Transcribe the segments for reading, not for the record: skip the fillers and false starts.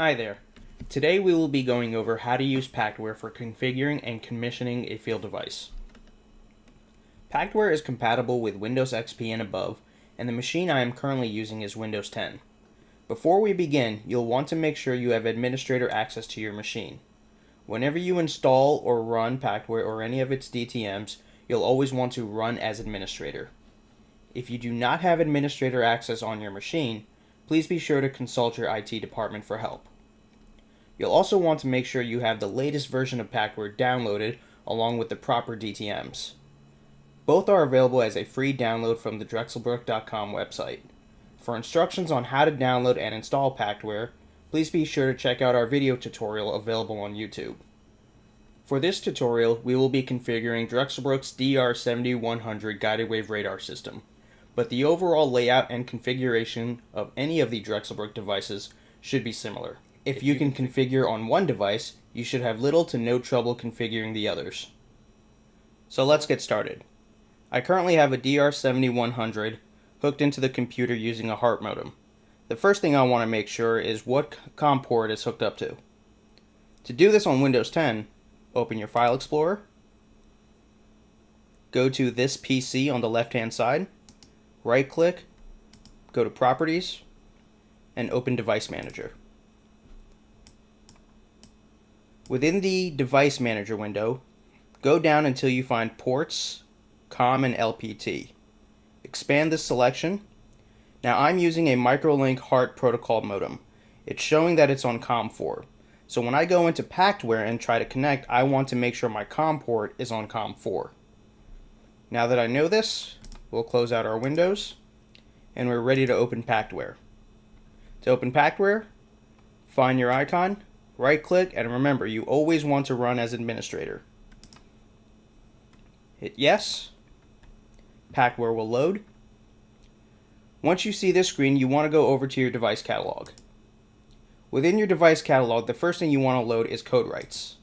Hi there. Today we will be going over how to use PACTWare for configuring and commissioning a field device. PACTWare is compatible with Windows XP and above, and the machine I am currently using is Windows 10. Before we begin, you'll want to make sure you have administrator access to your machine. Whenever you install or run PACTWare or any of its DTMs, you'll always want to run as administrator. If you do not have administrator access on your machine, please be sure to consult your IT department for help. You'll also want to make sure you have the latest version of PACTWare downloaded along with the proper DTMs. Both are available as a free download from the Drexelbrook.com website. For instructions on how to download and install PACTWare, please be sure to check out our video tutorial available on YouTube. For this tutorial, we will be configuring Drexelbrook's DR7000 guided wave radar system, but the overall layout and configuration of any of the Drexelbrook devices should be similar. If you can configure on one device, you should have little to no trouble configuring the others. So let's get started. I currently have a DR7100 hooked into the computer using a HART modem. The first thing I want to make sure is what COM port is hooked up to. To do this on Windows 10, open your File Explorer, go to this PC on the left-hand side, right-click, go to Properties, and open Device Manager. Within the Device Manager window, go down until you find Ports, COM, and LPT. Expand this selection. Now I'm using a Microlink HART protocol modem. It's showing that it's on COM4. So when I go into PACTWare and try to connect, I want to make sure my COM port is on COM4. Now that I know this, we'll close out our windows, and we're ready to open PACTWare. To open PACTWare, find your icon, right-click, and remember, you always want to run as administrator. Hit yes. PACTWare will load. Once you see this screen, you want to go over to your device catalog. Within your device catalog, the first thing you want to load is code writes.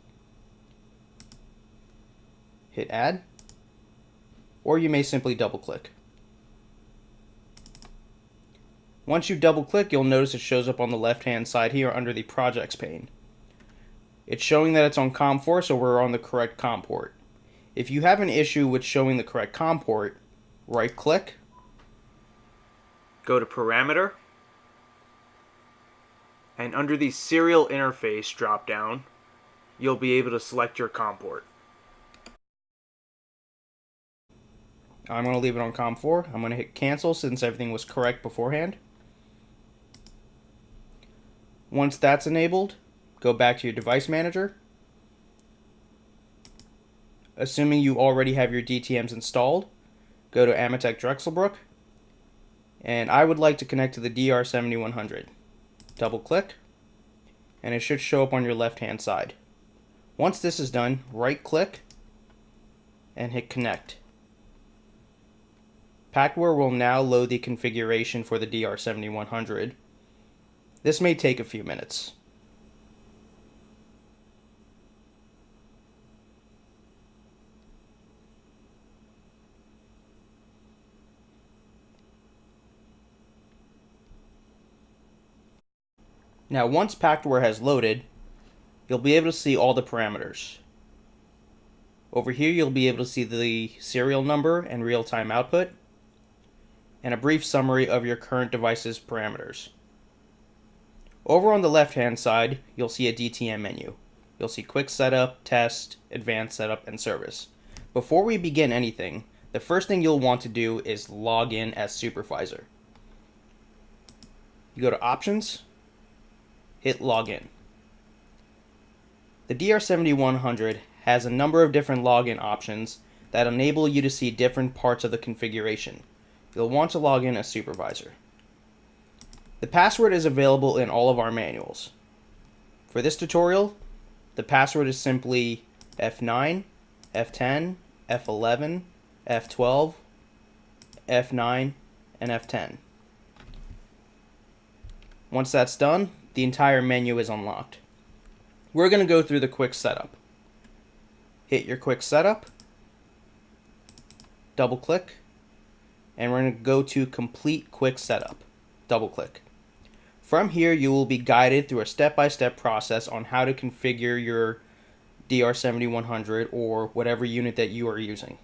Hit add, or you may simply double-click. Once you double-click, you'll notice it shows up on the left-hand side here under the projects pane. It's showing that it's on COM4, so we're on the correct COM port. If you have an issue with showing the correct COM port, right-click, go to Parameter, and under the Serial Interface drop-down, you'll be able to select your COM port. I'm going to leave it on COM4. I'm going to hit Cancel since everything was correct beforehand. Once that's enabled, go back to your Device Manager. Assuming you already have your DTMs installed, go to Amatec Drexelbrook, and I would like to connect to the DR7100. Double-click, and it should show up on your left-hand side. Once this is done, right-click, and hit Connect. PACTWare will now load the configuration for the DR7100. This may take a few minutes. Now once PACTWare has loaded, you'll be able to see all the parameters. Over here you'll be able to see the serial number and real-time output, and a brief summary of your current device's parameters. Over on the left-hand side, you'll see a DTM menu. You'll see Quick Setup, Test, Advanced Setup, and Service. Before we begin anything, the first thing you'll want to do is log in as supervisor. You go to Options, hit Login. The DR7100 has a number of different login options that enable you to see different parts of the configuration. You'll want to log in as supervisor. The password is available in all of our manuals. For this tutorial, the password is simply F9, F10, F11, F12, F9, and F10. Once that's done, the entire menu is unlocked. We're going to go through the quick setup. Hit your quick setup, double click, and we're going to go to complete quick setup. Double click. From here, you will be guided through a step-by-step process on how to configure your DR7100 or whatever unit that you are using.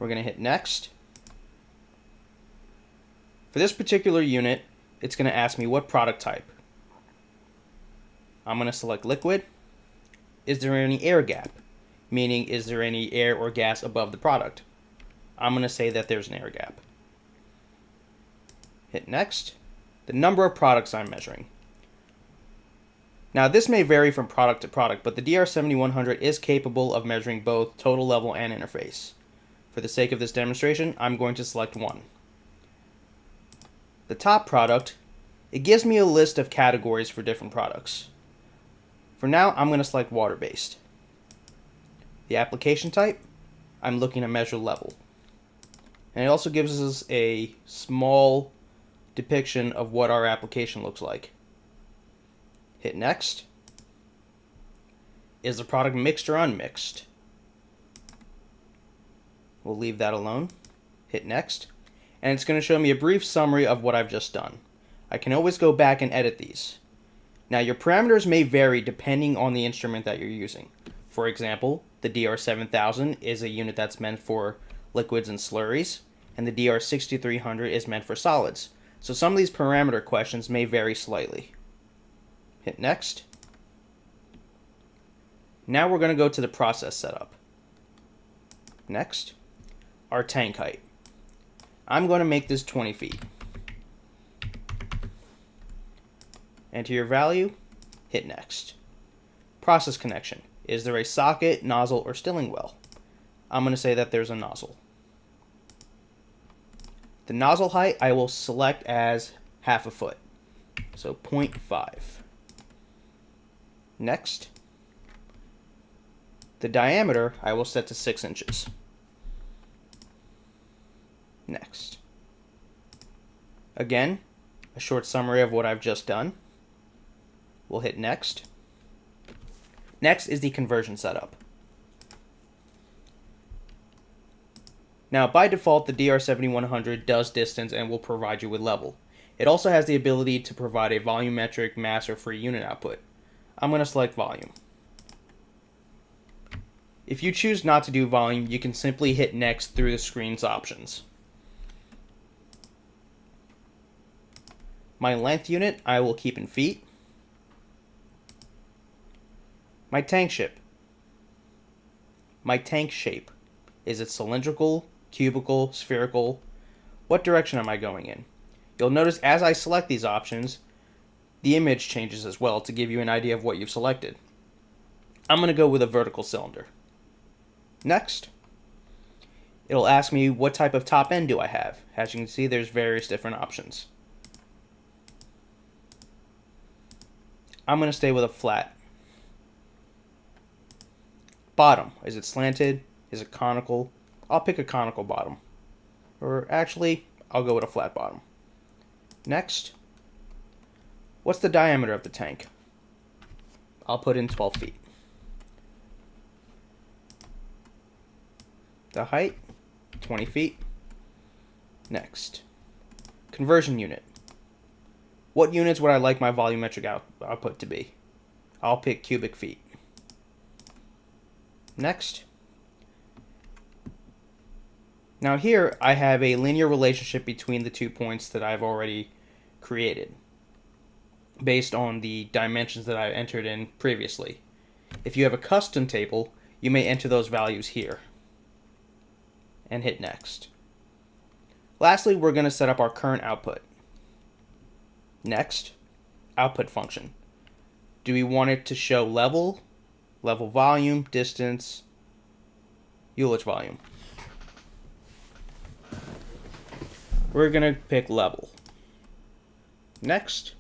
We're going to hit next. For this particular unit, it's going to ask me what product type. I'm going to select liquid. Is there any air gap? Meaning, is there any air or gas above the product? I'm going to say that there's an air gap. Hit next. The number of products I'm measuring. Now this may vary from product to product, but the DR7100 is capable of measuring both total level and interface. For the sake of this demonstration, I'm going to select one. The top product, it gives me a list of categories for different products. For now, I'm going to select water-based. The application type, I'm looking to measure level. And it also gives us a small depiction of what our application looks like. Hit next. Is the product mixed or unmixed? We'll leave that alone. Hit next. And it's going to show me a brief summary of what I've just done. I can always go back and edit these. Now your parameters may vary depending on the instrument that you're using. For example, the DR7000 is a unit that's meant for liquids and slurries, and the DR6300 is meant for solids. So some of these parameter questions may vary slightly. Hit next. Now we're going to go to the process setup. Next, our tank height. I'm going to make this 20 feet. Enter your value, hit next. Process connection. Is there a socket, nozzle, or stilling well? I'm going to say that there's a nozzle. The nozzle height I will select as half a foot, so 0.5. Next, the diameter I will set to 6 inches. Next. Again, a short summary of what I've just done. We'll hit next. Next is the conversion setup. Now, by default, the DR7100 does distance and will provide you with level. It also has the ability to provide a volumetric, mass, or free unit output. I'm going to select volume. If you choose not to do volume, you can simply hit next through the screen's options. My length unit, I will keep in feet. My tank shape. Is it cylindrical, cubical, spherical? What direction am I going in? You'll notice as I select these options, the image changes as well to give you an idea of what you've selected. I'm going to go with a vertical cylinder. Next, it'll ask me what type of top end do I have. As you can see, there's various different options. I'm going to stay with a flat. Bottom, is it slanted? Is it conical? I'll pick a conical bottom. Or actually, I'll go with a flat bottom. Next, what's the diameter of the tank? I'll put in 12 feet. The height, 20 feet. Next, conversion unit. What units would I like my volumetric output to be? I'll pick cubic feet. Next. Now here I have a linear relationship between the 2 points that I've already created based on the dimensions that I entered in previously. If you have a custom table, you may enter those values here and hit next. Lastly, we're going to set up our current output. Next, output function. Do we want it to show level volume, distance, Ulich volume? We're going to pick level. Next,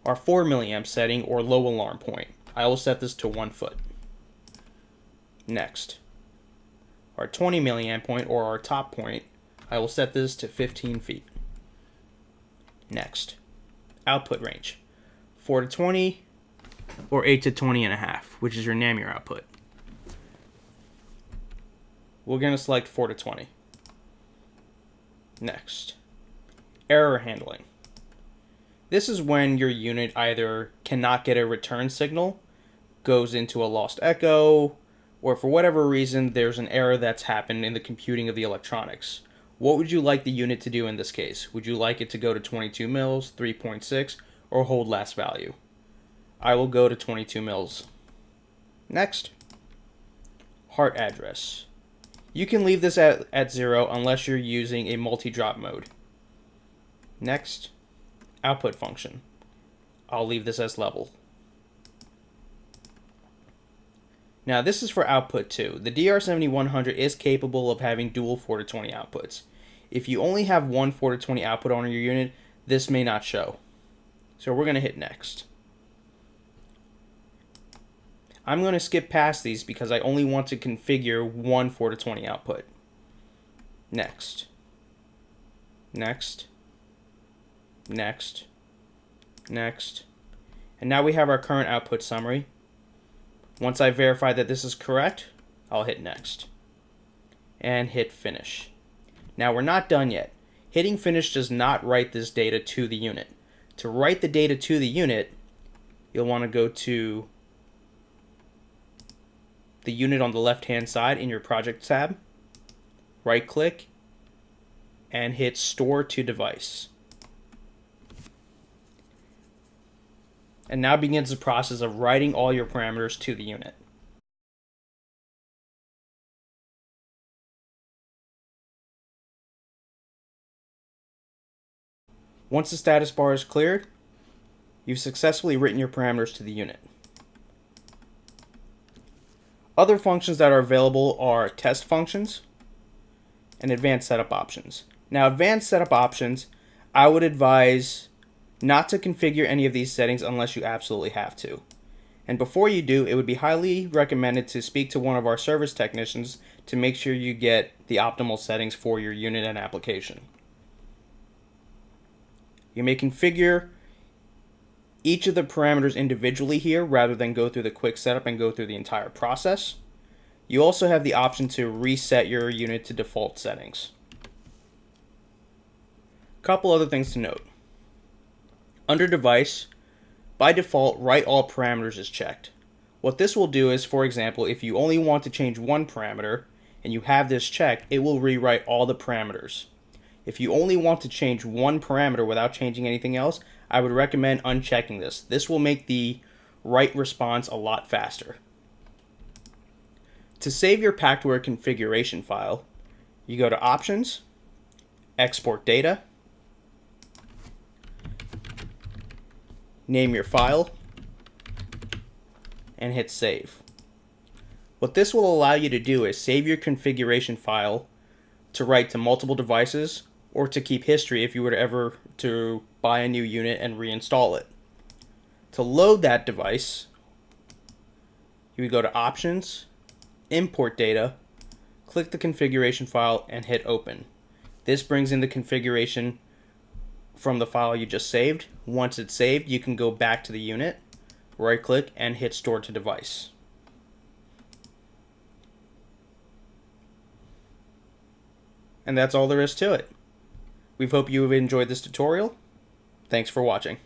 our 4 milliamp setting or low alarm point. I will set this to 1 foot. Next, our 20 milliamp point or our top point, I will set this to 15 feet. Next, output range, 4 to 20 or 8 to 20 and a half, which is your Namur output. We're going to select 4 to 20. Next, error handling. This is when your unit either cannot get a return signal, goes into a lost echo, or for whatever reason there's an error that's happened in the computing of the electronics. What would you like the unit to do in this case? Would you like it to go to 22 mils, 3.6, or hold last value? I will go to 22 mils. Next, heart address. You can leave this at 0 unless you're using a multi-drop mode. Next, output function. I'll leave this as level. Now this is for output too. The DR7100 is capable of having dual 4-to-20 outputs. If you only have one 4-to-20 output on your unit, this may not show. So we're going to hit next. I'm going to skip past these because I only want to configure one 4-to-20 output. Next. Next. Next. Next. And now we have our current output summary. Once I verify that this is correct, I'll hit next. And hit finish. Now we're not done yet. Hitting finish does not write this data to the unit. To write the data to the unit, you'll want to go to the unit on the left-hand side in your project tab, right-click, and hit store to device. And now begins the process of writing all your parameters to the unit. Once the status bar is cleared, you've successfully written your parameters to the unit. Other functions that are available are test functions and advanced setup options. Now, advanced setup options, I would advise not to configure any of these settings unless you absolutely have to. And before you do, it would be highly recommended to speak to one of our service technicians to make sure you get the optimal settings for your unit and application. You may configure each of the parameters individually here rather than go through the quick setup and go through the entire process. You also have the option to reset your unit to default settings. Couple other things to note. Under device, by default, write all parameters is checked. What this will do is, for example, if you only want to change one parameter and you have this checked, it will rewrite all the parameters. If you only want to change one parameter without changing anything else, I would recommend unchecking this. This will make the write response a lot faster. To save your PACTWare configuration file, you go to Options, Export Data, name your file, and hit Save. What this will allow you to do is save your configuration file to write to multiple devices or to keep history if you were to ever to buy a new unit and reinstall it. To load that device, you would go to Options, Import Data, click the configuration file, and hit Open. This brings in the configuration from the file you just saved. Once it's saved, you can go back to the unit, right-click, and hit Store to Device. And that's all there is to it. We hope you have enjoyed this tutorial. Thanks for watching.